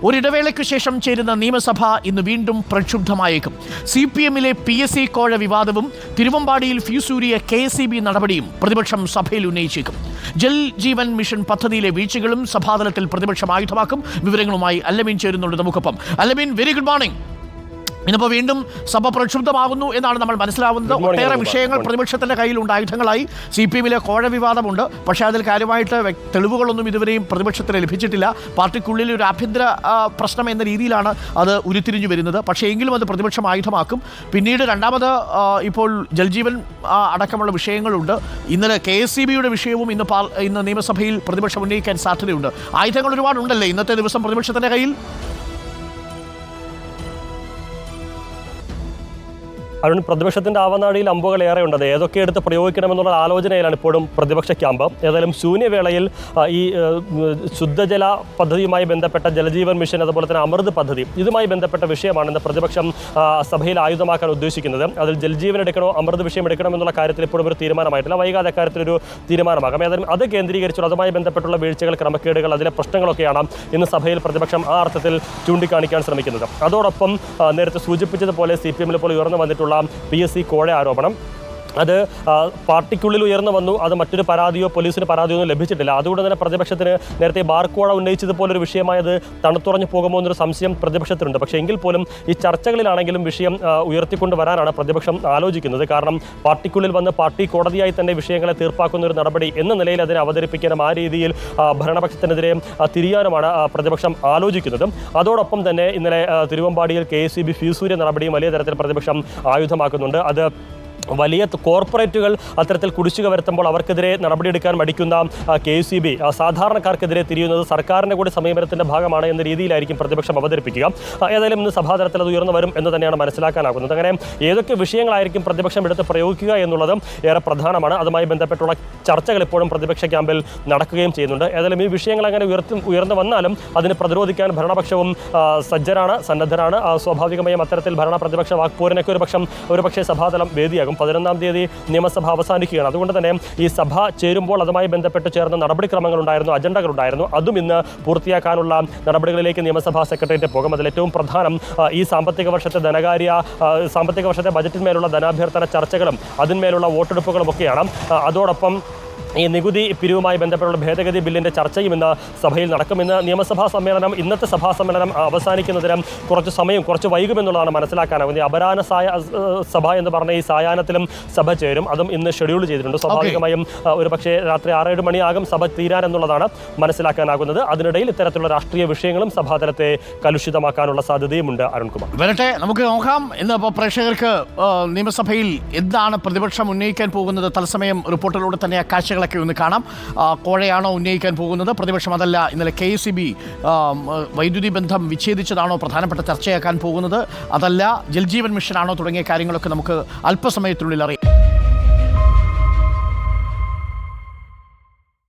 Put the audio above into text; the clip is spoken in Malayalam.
ഒരിടവേളയ്ക്കു ശേഷം ചേരുന്ന നിയമസഭ ഇന്ന് വീണ്ടും പ്രക്ഷുബ്ധമായേക്കും. CPM-ലെ PSC കോഴ വിവാദവും തിരുവമ്പാടിയിൽ ഫ്യൂസൂരിയ KSEB നടപടിയും പ്രതിപക്ഷം സഭയിൽ ഉന്നയിച്ചേക്കും. ജൽ ജീവൻ മിഷൻ പദ്ധതിയിലെ വീഴ്ചകളും സഭാതലത്തിൽ പ്രതിപക്ഷം ആയുധമാക്കും. വിവരങ്ങളുമായി അല്ലമീൻ ചേരുന്നുണ്ട് നമുക്കൊപ്പം. Allameen, very good morning. ഇന്നിപ്പോൾ വീണ്ടും സഭ പ്രക്ഷുബ്ധമാകുന്നു എന്നാണ് നമ്മൾ മനസ്സിലാവുന്നത്. ഒട്ടേറെ വിഷയങ്ങൾ പ്രതിപക്ഷത്തിൻ്റെ കയ്യിലുണ്ട്, ആയുധങ്ങളായി. CPM-ലെ കോഴ വിവാദമുണ്ട്. പക്ഷേ അതിൽ കാര്യമായിട്ട് തെളിവുകളൊന്നും ഇതുവരെയും പ്രതിപക്ഷത്തിന് ലഭിച്ചിട്ടില്ല. പാർട്ടിക്കുള്ളിൽ ഒരു ആഭ്യന്തര പ്രശ്നം എന്ന രീതിയിലാണ് അത് ഉരുത്തിരിഞ്ഞു വരുന്നത്. പക്ഷേ എങ്കിലും അത് പ്രതിപക്ഷം ആയുധമാക്കും. പിന്നീട് രണ്ടാമത് ഇപ്പോൾ ജൽജീവൻ അടക്കമുള്ള വിഷയങ്ങളുണ്ട്. ഇന്നലെ KSEB-യുടെ വിഷയവും ഇന്ന് നിയമസഭയിൽ പ്രതിപക്ഷം ഉന്നയിക്കാൻ സാധ്യതയുണ്ട്. ആയുധങ്ങൾ ഒരുപാടുണ്ടല്ലേ ഇന്നത്തെ ദിവസം പ്രതിപക്ഷത്തിൻ്റെ കയ്യിൽ? അതുകൊണ്ട് പ്രതിപക്ഷത്തിൻ്റെ ആവനാഴിയിൽ അമ്പുകൾ ഏറെ ഉണ്ട്. ഏതൊക്കെ എടുത്ത് പ്രയോഗിക്കണമെന്നുള്ള ആലോചനയിലാണ് ഇപ്പോഴും പ്രതിപക്ഷ ക്യാമ്പ്. ഏതായാലും ശൂന്യവേളയിൽ ഈ ശുദ്ധജല പദ്ധതിയുമായി ബന്ധപ്പെട്ട ജലജീവൻ മിഷൻ, അതുപോലെ തന്നെ അമൃത് പദ്ധതി, ഇതുമായി ബന്ധപ്പെട്ട വിഷയമാണെന്ന് പ്രതിപക്ഷം സഭയിൽ ആയുധമാക്കാൻ ഉദ്ദേശിക്കുന്നത്. അതിൽ ജൽജീവൻ എടുക്കണോ അമൃത് വിഷയം എടുക്കണമെന്നുള്ള കാര്യത്തിൽ ഇപ്പോഴും ഒരു തീരുമാനമായിട്ടില്ല. വൈകാതെ കാര്യത്തിലൊരു തീരുമാനമാകാം. ഏതായാലും അത് കേന്ദ്രീകരിച്ചുള്ള അതുമായി ബന്ധപ്പെട്ടുള്ള വീഴ്ചകൾ, ക്രമക്കേടുകൾ, അതിലെ പ്രശ്നങ്ങളൊക്കെയാണ് ഇന്ന് സഭയിൽ പ്രതിപക്ഷം ആ അർത്ഥത്തിൽ ചൂണ്ടിക്കാണിക്കാൻ ശ്രമിക്കുന്നത്. അതോടൊപ്പം നേരത്തെ സൂചിപ്പിച്ചതുപോലെ CPM-ൽ ഇപ്പോൾ ഉയർന്നു വന്നിട്ടുള്ള PSC കോഴ ആരോപണം, അത് പാർട്ടിക്കുള്ളിൽ ഉയർന്നു വന്നു. അത് മറ്റൊരു പരാതിയോ പോലീസിന് പരാതിയോ ഒന്നും ലഭിച്ചിട്ടില്ല. അതുകൊണ്ട് തന്നെ പ്രതിപക്ഷത്തിന് നേരത്തെ ബാർക്കോഴ ഉന്നയിച്ചതുപോലൊരു വിഷയമായത് തണുത്തുറഞ്ഞു പോകുമോ എന്നൊരു സംശയം പ്രതിപക്ഷത്തിനുണ്ട്. പക്ഷേ എങ്കിൽ പോലും ഈ ചർച്ചകളിലാണെങ്കിലും വിഷയം ഉയർത്തിക്കൊണ്ട് വരാനാണ് പ്രതിപക്ഷം ആലോചിക്കുന്നത്. കാരണം പാർട്ടിക്കുള്ളിൽ വന്ന് പാർട്ടി കോടതിയായി തന്നെ വിഷയങ്ങളെ തീർപ്പാക്കുന്ന ഒരു നടപടി എന്ന നിലയിൽ അതിനെ അവതരിപ്പിക്കാനും ആ രീതിയിൽ ഭരണപക്ഷത്തിനെതിരെ തിരിയാനുമാണ് പ്രതിപക്ഷം ആലോചിക്കുന്നത്. അതോടൊപ്പം തന്നെ ഇന്നലെ തിരുവമ്പാടിയിൽ KSEB ഫ്യൂസൂരിയ നടപടിയും വലിയ തരത്തിൽ പ്രതിപക്ഷം ആയുധമാക്കുന്നുണ്ട്. അത് വലിയ കോർപ്പറേറ്റുകൾ അത്തരത്തിൽ കുടിശ്ശിക വരുത്തുമ്പോൾ അവർക്കെതിരെ നടപടിയെടുക്കാൻ മടിക്കുന്ന KSEB സാധാരണക്കാർക്കെതിരെ തിരിയുന്നത് സർക്കാരിൻ്റെ കൂടി സമീപനത്തിൻ്റെ ഭാഗമാണ് എന്ന രീതിയിലായിരിക്കും പ്രതിപക്ഷം അവതരിപ്പിക്കുക. ഏതായാലും ഇന്ന് സഭാതലത്തിൽ അത് ഉയർന്നു വരും എന്ന് തന്നെയാണ് മനസ്സിലാക്കാനാകുന്നത്. അങ്ങനെ ഏതൊക്കെ വിഷയങ്ങളായിരിക്കും പ്രതിപക്ഷം എടുത്ത് പ്രയോഗിക്കുക എന്നുള്ളതും ഏറെ പ്രധാനമാണ്. അതുമായി ബന്ധപ്പെട്ടുള്ള ചർച്ചകൾ ഇപ്പോഴും പ്രതിപക്ഷ ക്യാമ്പിൽ നടക്കുകയും ചെയ്യുന്നുണ്ട്. ഏതായാലും ഈ വിഷയങ്ങൾ അങ്ങനെ ഉയർന്നു വന്നാലും അതിന് പ്രതിരോധിക്കാൻ ഭരണപക്ഷവും സജ്ജരാണ്, സന്നദ്ധരാണ്. സ്വാഭാവികമായും അത്തരത്തിൽ ഭരണ പ്രതിപക്ഷ വാക്പോരിനൊക്കെ ഒരുപക്ഷേ സഭാതലം വേദിയാകും. 11-ാം തീയതി നിയമസഭ അവസാനിക്കുകയാണ്. അതുകൊണ്ട് തന്നെ ഈ സഭ ചേരുമ്പോൾ അതുമായി ബന്ധപ്പെട്ട് ചേർന്ന നടപടിക്രമങ്ങളുണ്ടായിരുന്നു, അജണ്ടകളുണ്ടായിരുന്നു. അതും ഇന്ന് പൂർത്തിയാക്കാനുള്ള നടപടികളിലേക്ക് നിയമസഭാ സെക്രട്ടേറിയറ്റ് പോകും. അതിൽ ഏറ്റവും പ്രധാനം ഈ സാമ്പത്തിക വർഷത്തെ ബജറ്റിന്മേലുള്ള ധനാഭ്യർത്ഥന ചർച്ചകളും അതിന്മേലുള്ള വോട്ടെടുപ്പുകളും ഒക്കെയാണ്. അതോടൊപ്പം ഈ നികുതി പിരിവുമായി ബന്ധപ്പെട്ടുള്ള ഭേദഗതി ബില്ലിൻ്റെ ചർച്ചയും ഇന്ന് സഭയിൽ നടക്കും. ഇന്നത്തെ സഭാ സമ്മേളനം അവസാനിക്കുന്നതിന് കുറച്ച് വൈകുമെന്നുള്ളതാണ് മനസ്സിലാക്കാനാകുന്നത്. അപരാഹ്ന സഭ എന്ന് പറഞ്ഞ ഈ സായാഹ്നത്തിലും സഭ ചേരും. അതും ഇന്ന് ഷെഡ്യൂൾ ചെയ്തിട്ടുണ്ട്. സ്വാഭാവികമായും ഒരു പക്ഷേ രാത്രി 6-7 മണിയാകും സഭ തീരാനെന്നുള്ളതാണ് മനസ്സിലാക്കാനാകുന്നത്. അതിനിടയിൽ ഇത്തരത്തിലുള്ള രാഷ്ട്രീയ വിഷയങ്ങളും സഭാതലത്തെ കലുഷിതമാക്കാനുള്ള സാധ്യതയുമുണ്ട്. അരുൺകുമാർ, വരട്ടെ, നമുക്ക് നോക്കാം. ഇന്ന് ഇപ്പോൾ പ്രേക്ഷകർക്ക് നിയമസഭയിൽ എന്താണ് പ്രതിപക്ഷം ഉന്നയിക്കാൻ പോകുന്നത് തത്സമയം റിപ്പോർട്ടിലൂടെ തന്നെ കാഴ്ചകളൊക്കെ ഒന്ന് കാണാം. കോഴയാണോ ഉന്നയിക്കാൻ പോകുന്നത് പ്രതിപക്ഷം? അതല്ല ഇന്നലെ KSEB വൈദ്യുതി ബന്ധം വിച്ഛേദിച്ചതാണോ പ്രധാനപ്പെട്ട ചർച്ചയാക്കാൻ പോകുന്നത്? അതല്ല ജൽജീവൻ മിഷനാണോ? തുടങ്ങിയ കാര്യങ്ങളൊക്കെ നമുക്ക് അല്പസമയത്തിനുള്ളിൽ അറിയാം.